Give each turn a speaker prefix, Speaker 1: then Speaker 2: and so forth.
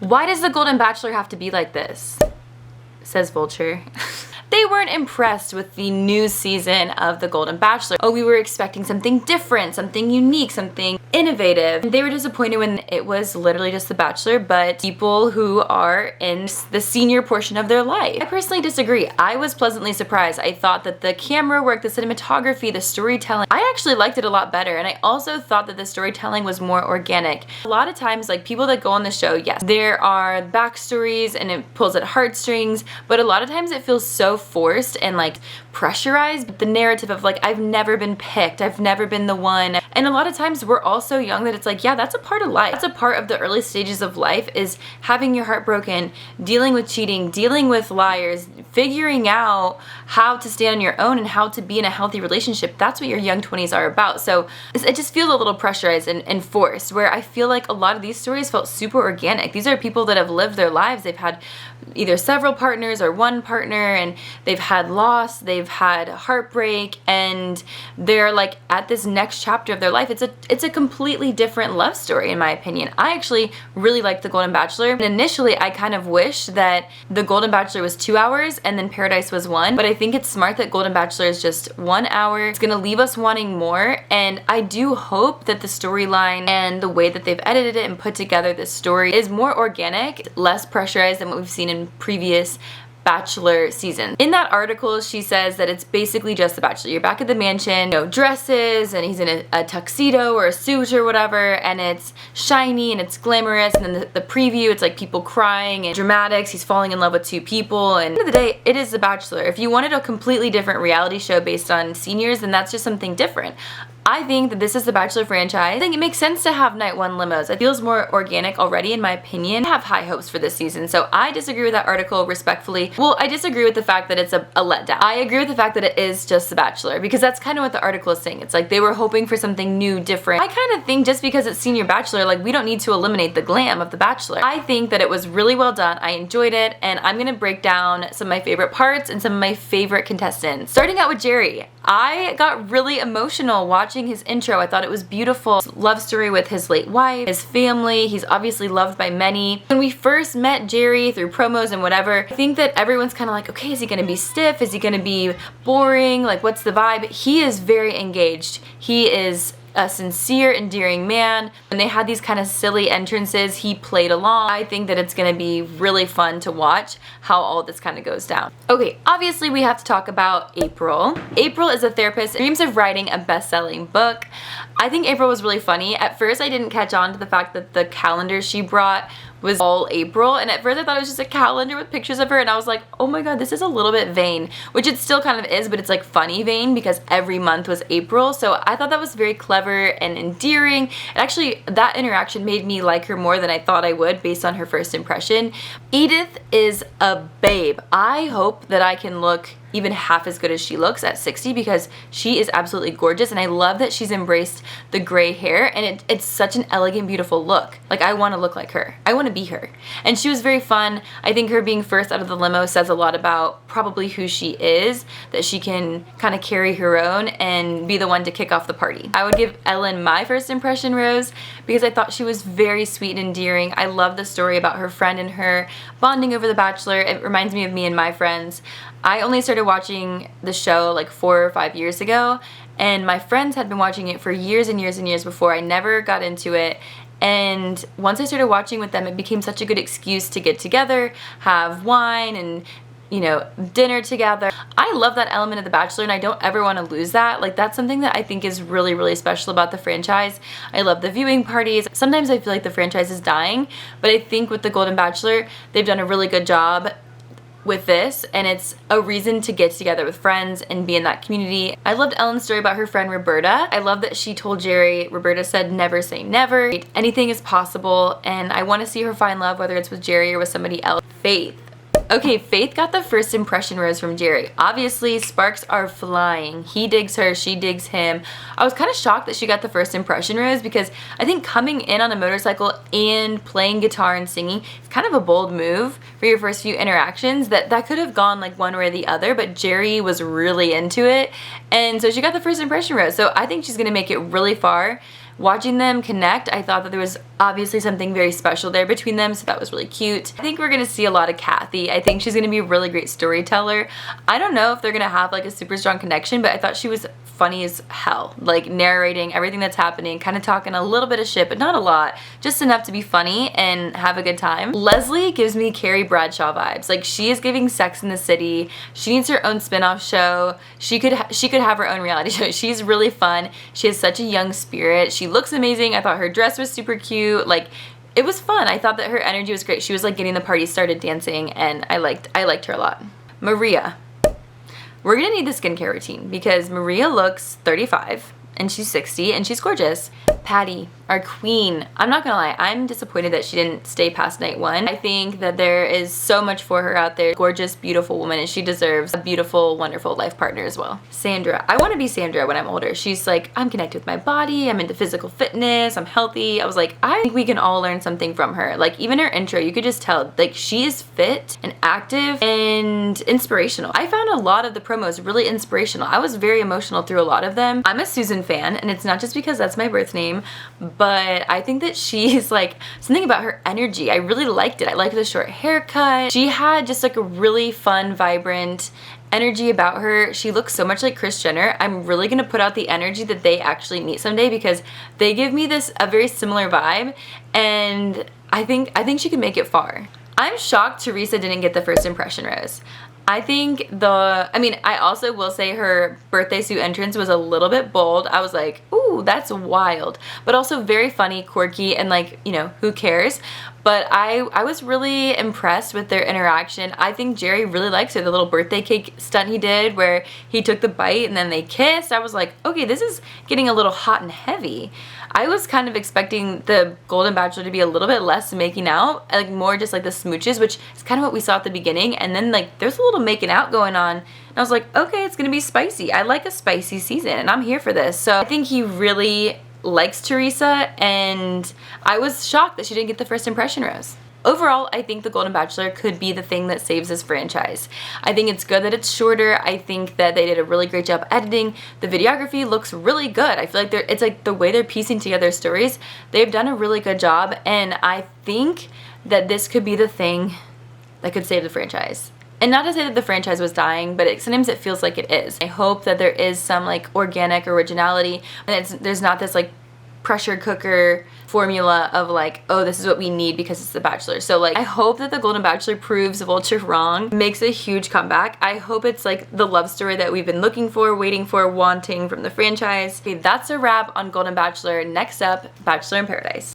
Speaker 1: Why does the Golden Bachelor have to be like this? Says Vulture. They weren't impressed with the new season of The Golden Bachelor. Oh, we were expecting something different, something unique, something innovative. They were disappointed when it was literally just The Bachelor, but people who are in the senior portion of their life. I personally disagree. I was pleasantly surprised. I thought that the camera work, the cinematography, the storytelling, I actually liked it a lot better. And I also thought that the storytelling was more organic. A lot of times, like, people that go on the show, yes, there are backstories and it pulls at heartstrings, but a lot of times it feels so forced and like pressurized. The narrative of like, I've never been picked, I've never been the one. And a lot of times we're all so young that it's like, yeah, that's a part of life. That's a part of the early stages of life, is having your heart broken, dealing with cheating, dealing with liars, figuring out how to stand on your own and how to be in a healthy relationship. That's what your young 20s are about. So it just feels a little pressurized and forced, where I feel like a lot of these stories felt super organic. These are people that have lived their lives. They've had either several partners or one partner, and they've had loss, they've had heartbreak, and they're like at this next chapter of their life. It's a completely different love story in my opinion. I actually really liked The Golden Bachelor, and initially I kind of wished that The Golden Bachelor was 2 hours and then Paradise was 1, but I think it's smart that Golden Bachelor is just 1 hour. It's gonna leave us wanting more, and I do hope that the storyline and the way that they've edited it and put together this story is more organic, less pressurized than what we've seen in previous Bachelor season. In that article, she says that it's basically just The Bachelor. You're back at the mansion, dresses, and he's in a tuxedo or a suit or whatever, and it's shiny and it's glamorous, and then the preview, it's like people crying and dramatics, he's falling in love with 2 people, and at the end of the day, it is The Bachelor. If you wanted a completely different reality show based on seniors, then that's just something different. I think that this is the Bachelor franchise. I think it makes sense to have night 1 limos. It feels more organic already in my opinion. I have high hopes for this season, so I disagree with that article respectfully. Well, I disagree with the fact that it's a letdown. I agree with the fact that it is just the Bachelor, because that's kind of what the article is saying. It's like they were hoping for something new, different. I kind of think just because it's senior Bachelor, like, we don't need to eliminate the glam of the Bachelor. I think that it was really well done. I enjoyed it, and I'm gonna break down some of my favorite parts and some of my favorite contestants. Starting out with Jerry. I got really emotional watching his intro. I thought it was beautiful. His love story with his late wife, his family. He's obviously loved by many. When we first met Jerry through promos and whatever, I think that everyone's kind of like, okay, is he gonna be stiff? Is he gonna be boring? Like, what's the vibe? He is very engaged. He is a sincere, endearing man. When they had these kind of silly entrances, he played along. I think that it's gonna be really fun to watch how all this kind of goes down. Okay, obviously we have to talk about April. April is a therapist, dreams of writing a best-selling book. I think April was really funny. At first I didn't catch on to the fact that the calendar she brought was all April, and at first I thought it was just a calendar with pictures of her, and I was like, oh my god, this is a little bit vain, which it still kind of is, but it's like funny vain because every month was April. So I thought that was very clever and endearing, and actually that interaction made me like her more than I thought I would based on her first impression. Edith is a babe. I hope that I can look even half as good as she looks at 60, because she is absolutely gorgeous, and I love that she's embraced the gray hair, and it's such an elegant, beautiful look. Like, I want to look like her. I want to be her. And she was very fun. I think her being first out of the limo says a lot about probably who she is, that she can kind of carry her own and be the one to kick off the party. I would give Ellen my first impression rose because I thought she was very sweet and endearing. I love the story about her friend and her bonding over The Bachelor. It reminds me of me and my friends. I only started watching the show like 4 or 5 years ago, and my friends had been watching it for years and years and years before. I never got into it, and once I started watching with them, it became such a good excuse to get together, have wine, and dinner together. I love that element of The Bachelor, and I don't ever want to lose that. Like, that's something that I think is really, really special about the franchise. I love the viewing parties. Sometimes I feel like the franchise is dying, but I think with The Golden Bachelor, they've done a really good job with this, and it's a reason to get together with friends and be in that community. I loved Ellen's story about her friend Roberta. I love that she told Jerry, Roberta said never say never. Anything is possible, and I want to see her find love, whether it's with Jerry or with somebody else. Faith. Okay, Faith got the first impression rose from Jerry. Obviously, sparks are flying. He digs her, she digs him. I was kind of shocked that she got the first impression rose, because I think coming in on a motorcycle and playing guitar and singing is kind of a bold move for your first few interactions. That could have gone like one way or the other, but Jerry was really into it, and so she got the first impression rose. So I think she's gonna make it really far. watching them connect, I thought that there was obviously something very special there between them, so that was really cute. I think we're gonna see a lot of Kathy. I think she's gonna be a really great storyteller. I don't know if they're gonna have like a super strong connection, but I thought she was funny as hell, like narrating everything that's happening, kind of talking a little bit of shit, but not a lot, just enough to be funny and have a good time. Leslie gives me Carrie Bradshaw vibes. Like, she is giving Sex in the City. She needs her own spin-off show. She could have her own reality show. She's really fun. She has such a young spirit. She looks amazing. I thought her dress was super cute. Like, it was fun. I thought that her energy was great. She was like getting the party started dancing, and I liked her a lot. Maria. We're gonna need the skincare routine because Maria looks 35 and she's 60 and she's gorgeous. Patty, our queen. I'm not gonna lie, I'm disappointed that she didn't stay past night one. I think that there is so much for her out there. Gorgeous, beautiful woman, and she deserves a beautiful, wonderful life partner as well. Sandra. I want to be Sandra when I'm older. She's like, I'm connected with my body, I'm into physical fitness, I'm healthy. I was like, I think we can all learn something from her. Like, even her intro, you could just tell, like, she is fit and active and inspirational. I found a lot of the promos really inspirational. I was very emotional through a lot of them. I'm a Susan fan, and it's not just because that's my birth name, but I think that she's like, something about her energy. I really liked it. I liked the short haircut. She had just like a really fun, vibrant energy about her. She looks so much like Kris Jenner. I'm really gonna put out the energy that they actually meet someday because they give me a very similar vibe, and I think she can make it far. I'm shocked Teresa didn't get the first impression rose. I also will say her birthday suit entrance was a little bit bold. I was like, ooh, that's wild. But also very funny, quirky, and like, you know, who cares? But I was really impressed with their interaction. I think Jerry really likes her. The little birthday cake stunt he did where he took the bite and then they kissed. I was like, okay, this is getting a little hot and heavy. I was kind of expecting the Golden Bachelor to be a little bit less making out, like more just like the smooches, which is kind of what we saw at the beginning. And then like there's a little making out going on. And I was like, okay, it's gonna be spicy. I like a spicy season and I'm here for this. So I think he really likes Teresa, and I was shocked that she didn't get the first impression rose. Overall, I think The Golden Bachelor could be the thing that saves this franchise. I think it's good that it's shorter. I think that they did a really great job editing. The videography looks really good. I feel like it's like the way they're piecing together stories. They've done a really good job, and I think that this could be the thing that could save the franchise. And not to say that the franchise was dying, but sometimes it feels like it is. I hope that there is some like organic originality, and there's not this like pressure cooker formula of like, oh, this is what we need because it's The Bachelor. So like, I hope that The Golden Bachelor proves Vulture wrong, makes a huge comeback. I hope it's like the love story that we've been looking for, waiting for, wanting from the franchise. Okay, that's a wrap on Golden Bachelor. Next up, Bachelor in Paradise.